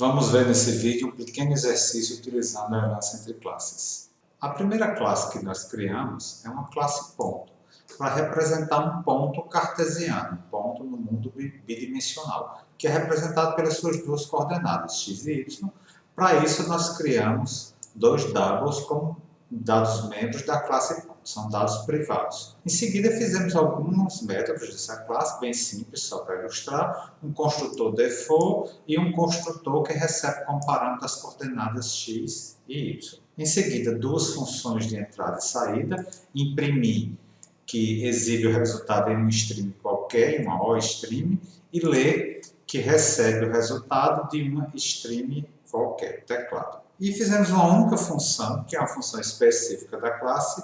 Vamos ver nesse vídeo um pequeno exercício utilizando a herança entre classes. A primeira classe que nós criamos é uma classe ponto, para representar um ponto cartesiano, um ponto no mundo bidimensional, que é representado pelas suas duas coordenadas, x e y. Para isso, nós criamos dois doubles como dados membros da classe ponto, são dados privados. Em seguida, fizemos alguns métodos dessa classe, bem simples, só para ilustrar, um construtor default e um construtor que recebe como parâmetro as coordenadas x e y. Em seguida, duas funções de entrada e saída, imprimir, que exibe o resultado em um stream qualquer, uma OStream, e ler, que recebe o resultado de uma stream qualquer, teclado. E fizemos uma única função, que é uma função específica da classe,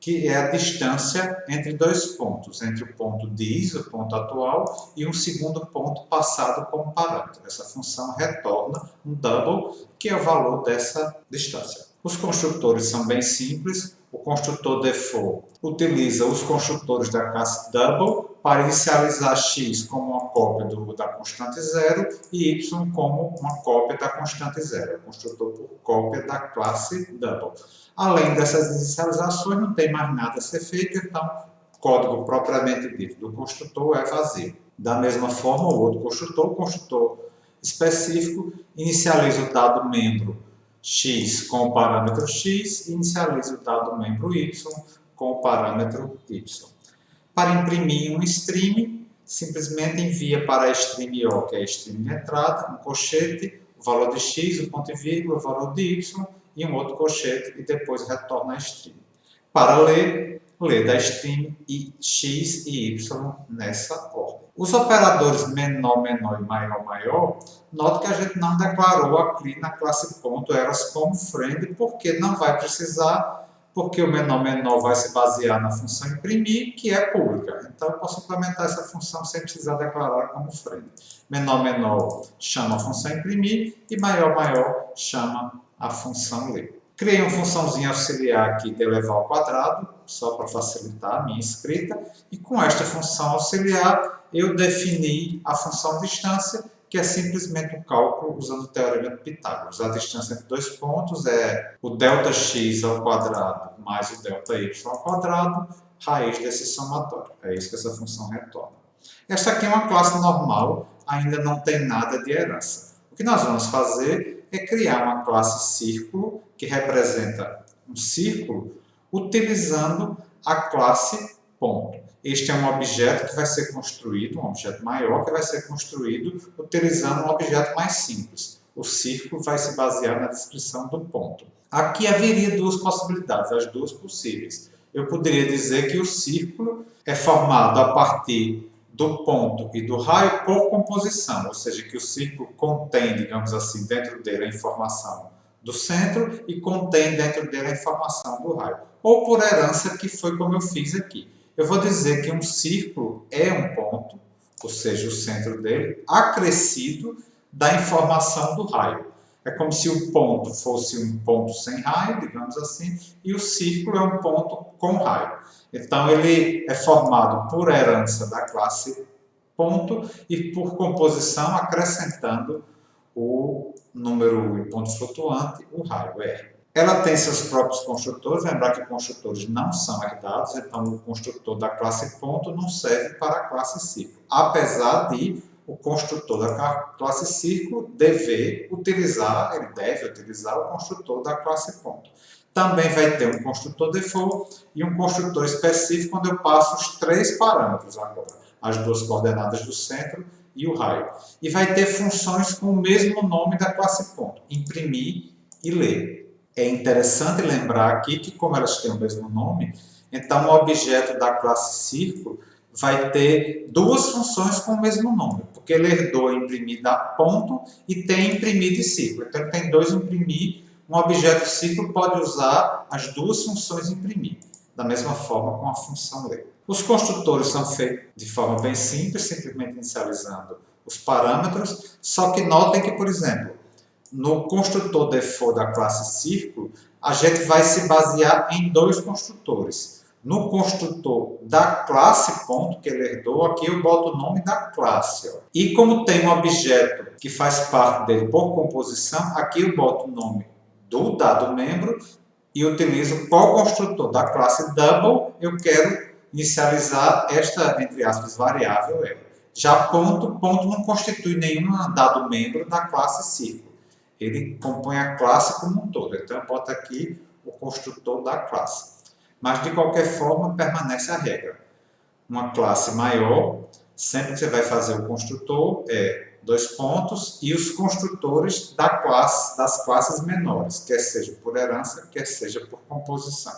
que é a distância entre dois pontos, entre o ponto dis, o ponto atual, e um segundo ponto passado como parâmetro. Essa função retorna um double, que é o valor dessa distância. Os construtores são bem simples. O construtor default utiliza os construtores da classe double para inicializar x como uma cópia da constante zero e y como uma cópia da constante zero. É o construtor por cópia da classe double. Além dessas inicializações, não tem mais nada a ser feito, então o código propriamente dito do construtor é vazio. Da mesma forma, o construtor específico, inicializa o dado membro x com o parâmetro x e inicializa o dado membro y com o parâmetro y. Para imprimir um stream, simplesmente envia para a stream O, que é a stream de entrada, um colchete, o valor de x, o ponto e vírgula, o valor de y e um outro colchete e depois retorna a stream. Para ler da stream x e y nessa ordem. Os operadores menor, menor e maior, maior, note que a gente não declarou aqui na classe ponto eras como friend, porque não vai precisar, porque o menor, menor vai se basear na função imprimir, que é pública. Então, eu posso implementar essa função sem precisar declarar como friend. Menor, menor chama a função imprimir e maior, maior chama a função ler. Criei uma funçãozinha auxiliar aqui de elevar ao quadrado, só para facilitar a minha escrita. E com esta função auxiliar, eu defini a função distância, que é simplesmente um cálculo usando o teorema de Pitágoras. A distância entre dois pontos é o Δx ao quadrado mais o Δy ao quadrado, raiz desse somatório. É isso que essa função retorna. Esta aqui é uma classe normal, ainda não tem nada de herança. O que nós vamos fazer é criar uma classe círculo, que representa um círculo, utilizando a classe ponto. Este é um objeto que vai ser construído, um objeto maior, que vai ser construído utilizando um objeto mais simples. O círculo vai se basear na descrição do ponto. Aqui haveria duas possibilidades, as duas possíveis. Eu poderia dizer que o círculo é formado a partir do ponto e do raio por composição, ou seja, que o círculo contém, digamos assim, dentro dele a informação do centro e contém dentro dele a informação do raio. Ou por herança, que foi como eu fiz aqui. Eu vou dizer que um círculo é um ponto, ou seja, o centro dele, acrescido da informação do raio. É como se o ponto fosse um ponto sem raio, digamos assim, e o círculo é um ponto com raio. Então, ele é formado por herança da classe ponto e por composição acrescentando o número em ponto flutuante, o raio R. Ela tem seus próprios construtores, lembrar que construtores não são herdados, então o construtor da classe ponto não serve para a classe círculo, apesar de o construtor da classe círculo ele deve utilizar o construtor da classe ponto. Também vai ter um construtor default e um construtor específico, onde eu passo os três parâmetros agora, as duas coordenadas do centro e o raio. E vai ter funções com o mesmo nome da classe ponto, imprimir e ler. É interessante lembrar aqui que, como elas têm o mesmo nome, então o objeto da classe círculo vai ter duas funções com o mesmo nome, porque ele herdou imprimir da ponto e tem imprimir de círculo. Então ele tem dois imprimir, um objeto círculo pode usar as duas funções imprimir, da mesma forma com a função ler. Os construtores são feitos de forma bem simples, simplesmente inicializando os parâmetros, só que notem que, por exemplo, no construtor default da classe círculo, a gente vai se basear em dois construtores. No construtor da classe ponto que ele herdou, aqui eu boto o nome da classe. Ó. E como tem um objeto que faz parte dele por composição, aqui eu boto o nome do dado membro e utilizo qual construtor da classe double eu quero inicializar esta, entre aspas, variável R. Já ponto não constitui nenhum dado membro da classe círculo. Ele compõe a classe como um todo. Então, eu boto aqui o construtor da classe. Mas, de qualquer forma, permanece a regra. Uma classe maior, sempre que você vai fazer o construtor, é 2 pontos e os construtores das classes menores, quer seja por herança, quer seja por composição.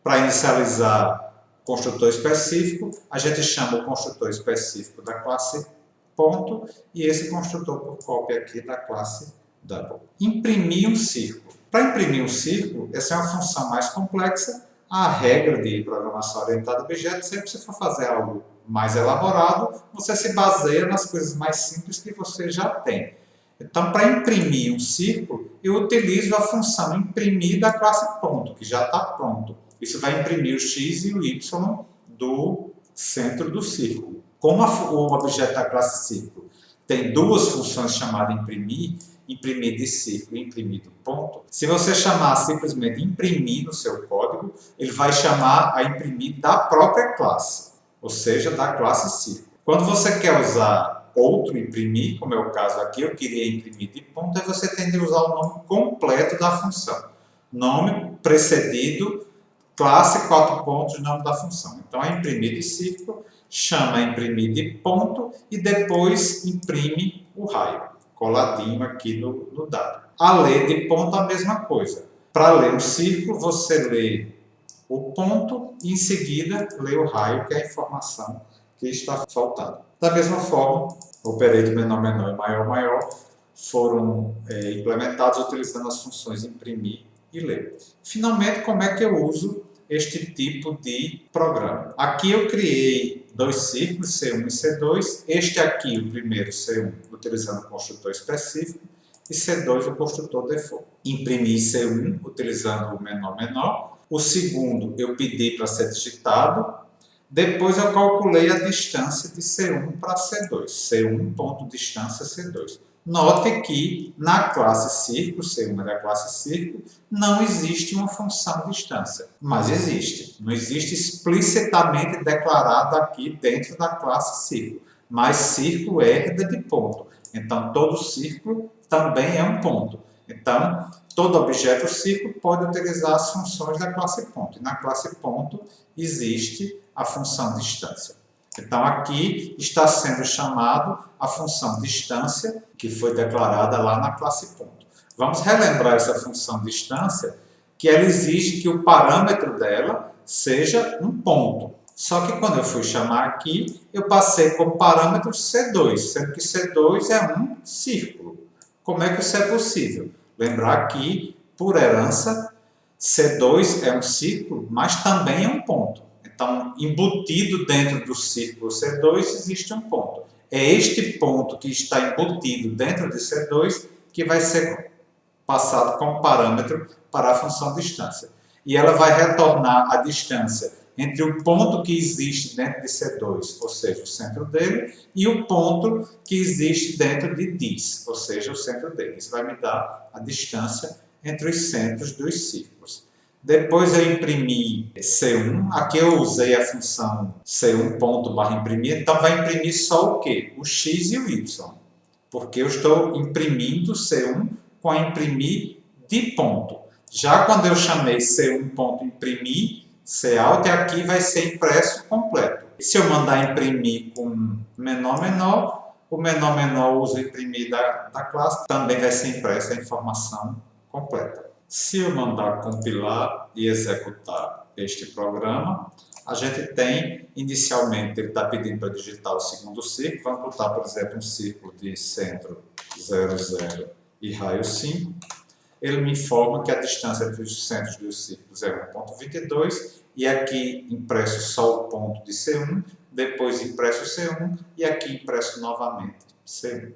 Para inicializar o construtor específico, a gente chama o construtor específico da classe ponto e esse construtor por cópia aqui da classe double. Imprimir um círculo. Para imprimir um círculo, essa é uma função mais complexa. A regra de programação orientada a objetos, sempre que você for fazer algo mais elaborado, você se baseia nas coisas mais simples que você já tem. Então, para imprimir um círculo, eu utilizo a função imprimir da classe ponto, que já está pronto. Isso vai imprimir o x e o y do centro do círculo. Como o objeto da classe círculo tem duas funções chamadas imprimir de círculo e imprimir do ponto, se você chamar simplesmente imprimir no seu código, ele vai chamar a imprimir da própria classe, ou seja, da classe círculo. Quando você quer usar outro imprimir, como é o caso aqui, eu queria imprimir de ponto, aí você tem de usar o nome completo da função. Nome precedido, classe, 4 pontos, nome da função. Então, a imprimir de círculo chama a imprimir de ponto e depois imprime o raio, coladinho aqui no dado. A ler de ponto a mesma coisa. Para ler um círculo, você lê o ponto e em seguida lê o raio, que é a informação que está faltando. Da mesma forma, o operator menor, menor e maior, maior foram implementados utilizando as funções imprimir e ler. Finalmente, como é que eu uso este tipo de programa? Aqui eu criei dois círculos, C1 e C2. Este aqui, o primeiro, C1, utilizando o construtor específico, e C2, o construtor default. Imprimi C1, utilizando o menor, menor. O segundo, eu pedi para ser digitado. Depois, eu calculei a distância de C1 para C2. C1 ponto distância C2. Note que na classe círculo, C1 é da classe círculo, não existe uma função distância, mas existe. Não existe explicitamente declarado aqui dentro da classe círculo, mas círculo herda de ponto. Então, todo círculo também é um ponto. Então, todo objeto círculo pode utilizar as funções da classe ponto. E na classe ponto existe a função distância. Então, aqui está sendo chamado a função distância, que foi declarada lá na classe ponto. Vamos relembrar essa função distância, que ela exige que o parâmetro dela seja um ponto. Só que quando eu fui chamar aqui, eu passei como parâmetro C2, sendo que C2 é um círculo. Como é que isso é possível? Lembrar que, por herança, C2 é um círculo, mas também é um ponto. Então, embutido dentro do círculo C2 existe um ponto. É este ponto que está embutido dentro de C2 que vai ser passado como parâmetro para a função distância. E ela vai retornar a distância entre o ponto que existe dentro de C2, ou seja, o centro dele, e o ponto que existe dentro de dis, ou seja, o centro dele. Isso vai me dar a distância entre os centros dos círculos. Depois eu imprimi C1, aqui eu usei a função C1 ponto barra imprimir, então vai imprimir só o quê? O x e o y, porque eu estou imprimindo C1 com a imprimir de ponto. Já quando eu chamei C1 ponto imprimir, Cout, aqui vai ser impresso completo. Se eu mandar imprimir com menor, menor, o menor, menor usa imprimir da classe, também vai ser impressa a informação completa. Se eu mandar compilar e executar este programa, a gente tem, inicialmente, ele está pedindo para digitar o segundo círculo. Vamos botar, por exemplo, um círculo de centro 0, 0 e raio 5. Ele me informa que a distância entre os centros dos círculos é 1,22 e aqui impresso só o ponto de C1, depois impresso C1 e aqui impresso novamente C1.